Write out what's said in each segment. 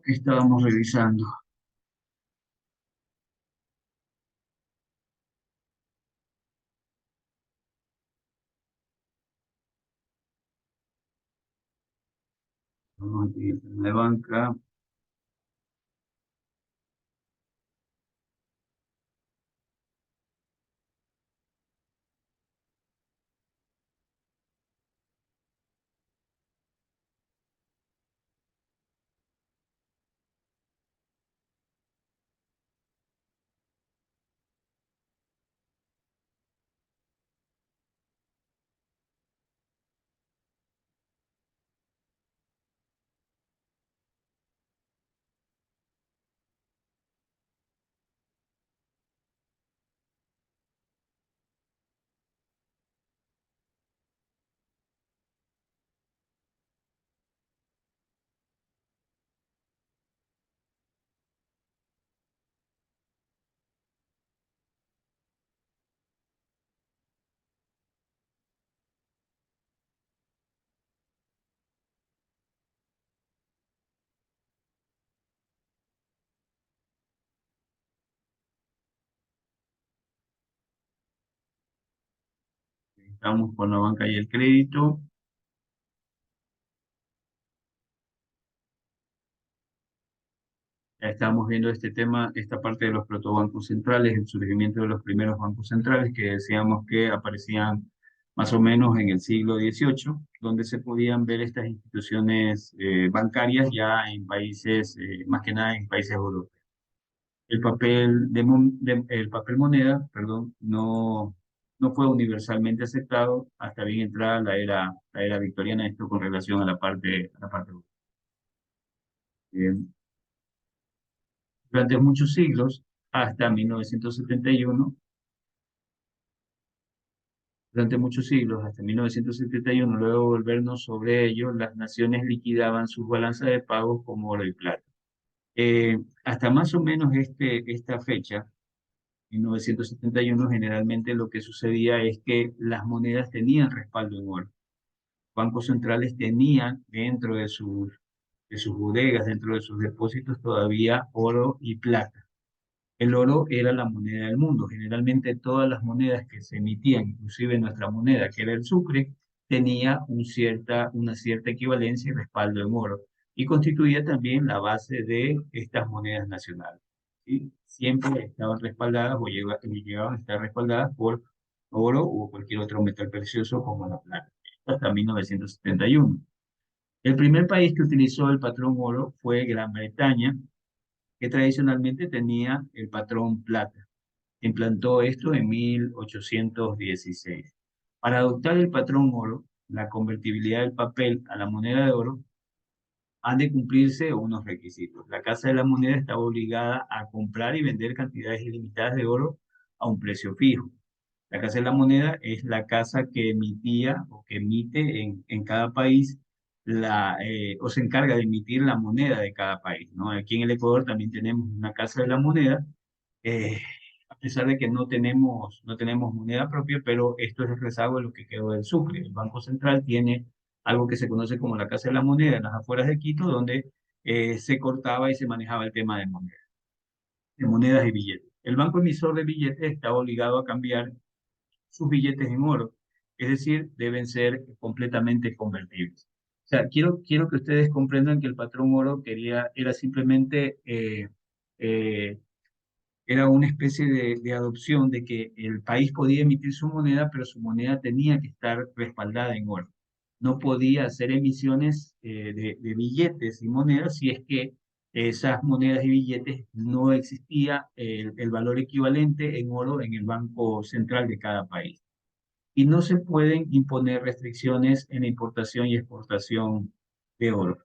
Que estábamos revisando. Vamos aquí en tema de banca. Estamos con la banca y el crédito. Ya estamos viendo este tema, esta parte de los protobancos centrales, el surgimiento de los primeros bancos centrales que decíamos que aparecían más o menos en el siglo XVIII, donde se podían ver estas instituciones bancarias ya en países, más que nada en países europeos. El papel moneda, perdón, no fue universalmente aceptado hasta bien entrada la era victoriana, esto con relación a la parte eh, durante muchos siglos, hasta 1971, durante muchos siglos, hasta 1971, luego de volvernos sobre ello, las naciones liquidaban sus balanzas de pagos como oro y plata. Hasta más o menos esta fecha, 1971, generalmente lo que sucedía es que las monedas tenían respaldo en oro. Bancos centrales tenían de sus bodegas, dentro de sus depósitos todavía oro y plata. El oro era la moneda del mundo. Generalmente todas las monedas que se emitían, inclusive nuestra moneda, que era el sucre, tenía una cierta equivalencia y respaldo en oro. Y constituía también la base de estas monedas nacionales. ¿Sí? Siempre estaban respaldadas llegaban a estar respaldadas por oro o cualquier otro metal precioso como la plata. Hasta 1971. El primer país que utilizó el patrón oro fue Gran Bretaña, que tradicionalmente tenía el patrón plata. Implantó esto en 1816. Para adoptar el patrón oro, la convertibilidad del papel a la moneda de oro, han de cumplirse unos requisitos. La Casa de la Moneda estaba obligada a comprar y vender cantidades ilimitadas de oro a un precio fijo. La Casa de la Moneda es la casa que emitía o que emite en cada país o se encarga de emitir la moneda de cada país, ¿no? Aquí en el Ecuador también tenemos una Casa de la Moneda, eh, a pesar de que no tenemos moneda propia, pero esto es el rezago de lo que quedó del Sucre. El Banco Central tiene algo que se conoce como la Casa de la Moneda en las afueras de Quito, donde se cortaba y se manejaba el tema de monedas y billetes. El banco emisor de billetes está obligado a cambiar sus billetes en oro, es decir, deben ser completamente convertibles. O sea, quiero que ustedes comprendan que el patrón oro era simplemente, eh, era una especie de adopción de que el país podía emitir su moneda, pero su moneda tenía que estar respaldada en oro. No podía hacer emisiones de billetes y monedas si es que esas monedas y billetes no existía el valor equivalente en oro en el banco central de cada país. Y no se pueden imponer restricciones en la importación y exportación de oro.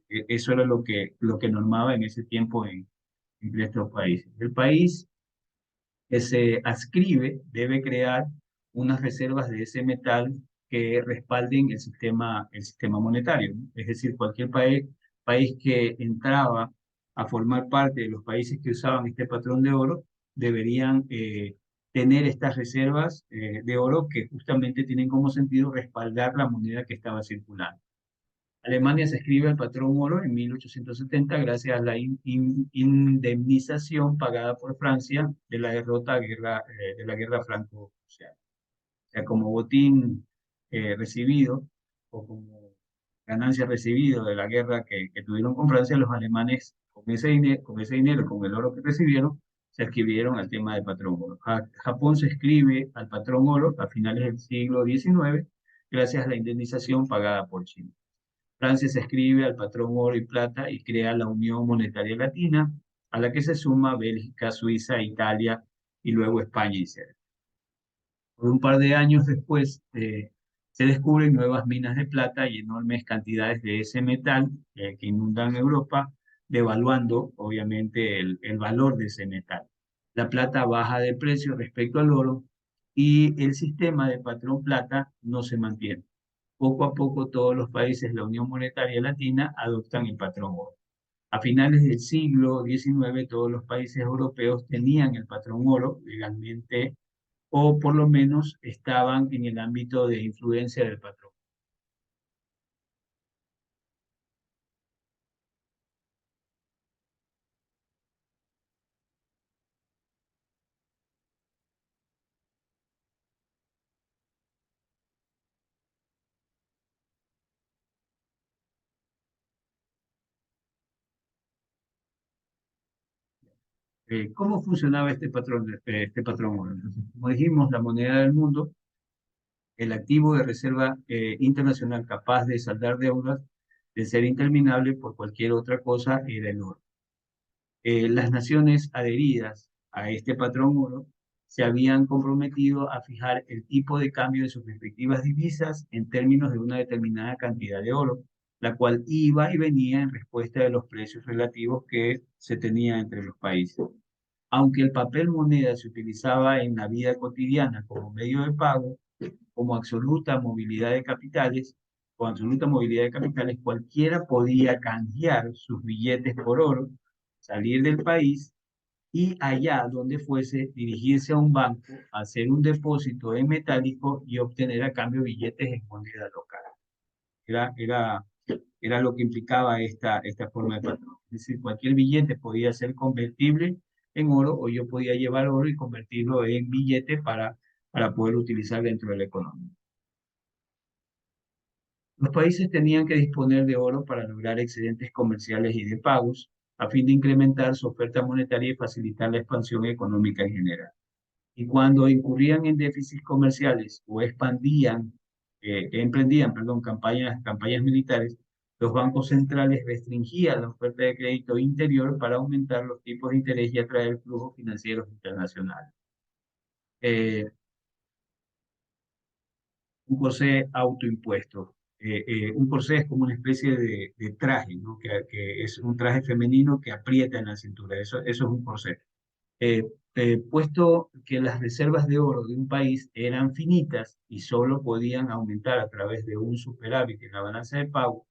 Eso era lo que normaba en ese tiempo entre estos países. El país que se adscribe debe crear unas reservas de ese metal que respalden el sistema monetario, ¿no? Es decir, cualquier país que entraba a formar parte de los países que usaban este patrón de oro deberían tener estas reservas de oro que justamente tienen como sentido respaldar la moneda que estaba circulando. Alemania se escribe al patrón oro en 1870 gracias a la indemnización pagada por Francia de la de la guerra franco-prusiana. O sea, como botín recibido o como ganancia recibido de la guerra que tuvieron con Francia, los alemanes con ese dinero, con el oro que recibieron, se escribieron al tema del patrón oro. Japón se escribe al patrón oro a finales del siglo XIX gracias a la indemnización pagada por China. Francia se escribe al patrón oro y plata y crea la Unión Monetaria Latina, a la que se suma Bélgica, Suiza, Italia y luego España y Serbia. Por un par de años después, se descubren nuevas minas de plata y enormes cantidades de ese metal que inundan Europa, devaluando obviamente el valor de ese metal. La plata baja de precio respecto al oro y el sistema de patrón plata no se mantiene. Poco a poco todos los países de la Unión Monetaria Latina adoptan el patrón oro. A finales del siglo XIX, todos los países europeos tenían el patrón oro legalmente o por lo menos estaban en el ámbito de influencia del patrón. ¿Cómo funcionaba este patrón oro? Entonces, como dijimos, la moneda del mundo, el activo de reserva internacional capaz de saldar deudas, de ser interminable por cualquier otra cosa, era el oro. Las naciones adheridas a este patrón oro se habían comprometido a fijar el tipo de cambio de sus respectivas divisas en términos de una determinada cantidad de oro, la cual iba y venía en respuesta de los precios relativos que se tenían entre los países. Aunque el papel moneda se utilizaba en la vida cotidiana como medio de pago, como absoluta movilidad de capitales, con absoluta movilidad de capitales, cualquiera podía canjear sus billetes por oro, salir del país y allá donde fuese dirigirse a un banco, hacer un depósito en metálico y obtener a cambio billetes en moneda local. Era, era, era lo que implicaba esta forma de patrón. Es decir, cualquier billete podía ser convertible en oro o yo podía llevar oro y convertirlo en billete para poder utilizar dentro de la economía. Los países tenían que disponer de oro para lograr excedentes comerciales y de pagos, a fin de incrementar su oferta monetaria y facilitar la expansión económica en general. Y cuando incurrían en déficits comerciales o emprendían, perdón, campañas militares, los bancos centrales restringían la oferta de crédito interior para aumentar los tipos de interés y atraer flujos financieros internacionales. Eh, un corsé autoimpuesto. Un corsé es como una especie de traje, ¿no? Que es un traje femenino que aprieta en la cintura. Eso es un corsé. Eh, Puesto que las reservas de oro de un país eran finitas y solo podían aumentar a través de un superávit en la balanza de pago,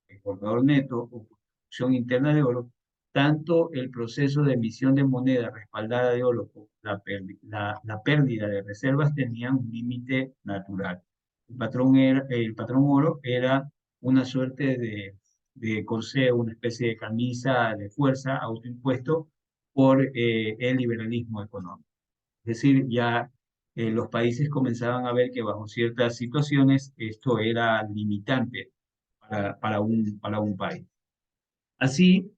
el corredor neto o producción interna de oro, tanto el proceso de emisión de moneda respaldada de oro como la pérdida de reservas tenían un límite natural. El patrón oro era una suerte de corsé, una especie de camisa de fuerza autoimpuesto por el liberalismo económico. Es decir, ya los países comenzaban a ver que bajo ciertas situaciones esto era limitante para un país. Así,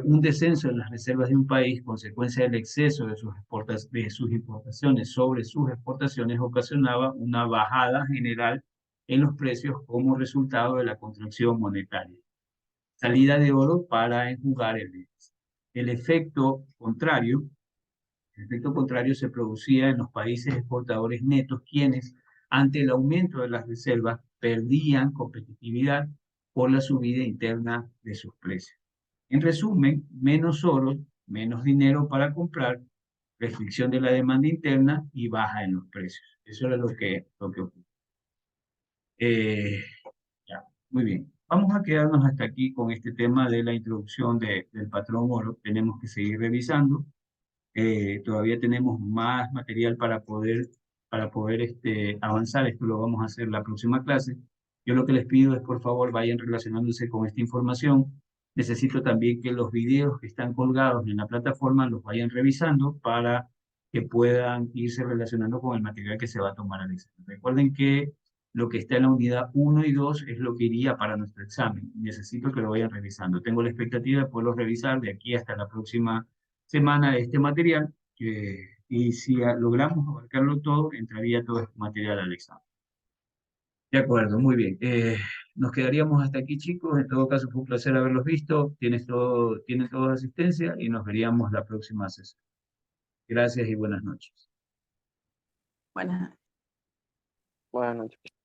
un descenso en las reservas de un país, consecuencia del exceso de sus importaciones sobre sus exportaciones, ocasionaba una bajada general en los precios como resultado de la contracción monetaria. Salida de oro para enjugar el déficit. El efecto contrario El efecto contrario se producía en los países exportadores netos, quienes, ante el aumento de las reservas, perdían competitividad por la subida interna de sus precios. En resumen, menos oro, menos dinero para comprar, restricción de la demanda interna y baja en los precios. Eso era lo que ocurrió. Eh, ya, muy bien. Vamos a quedarnos hasta aquí con este tema de la introducción del patrón oro. Tenemos que seguir revisando. Todavía tenemos más material para poder avanzar. Esto lo vamos a hacer la próxima clase. Yo lo que les pido es, por favor, vayan relacionándose con esta información. Necesito también que los videos que están colgados en la plataforma los vayan revisando para que puedan irse relacionando con el material que se va a tomar al examen. Recuerden que lo que está en la unidad 1 y 2 es lo que iría para nuestro examen. Necesito que lo vayan revisando. Tengo la expectativa de poderlo revisar de aquí hasta la próxima semana este material. Y si logramos abarcarlo todo, entraría todo este material al examen. De acuerdo, muy bien. Nos quedaríamos hasta aquí, chicos. En todo caso, fue un placer haberlos visto. Tienen toda asistencia y nos veríamos la próxima sesión. Gracias y buenas noches. Buenas Buenas noches.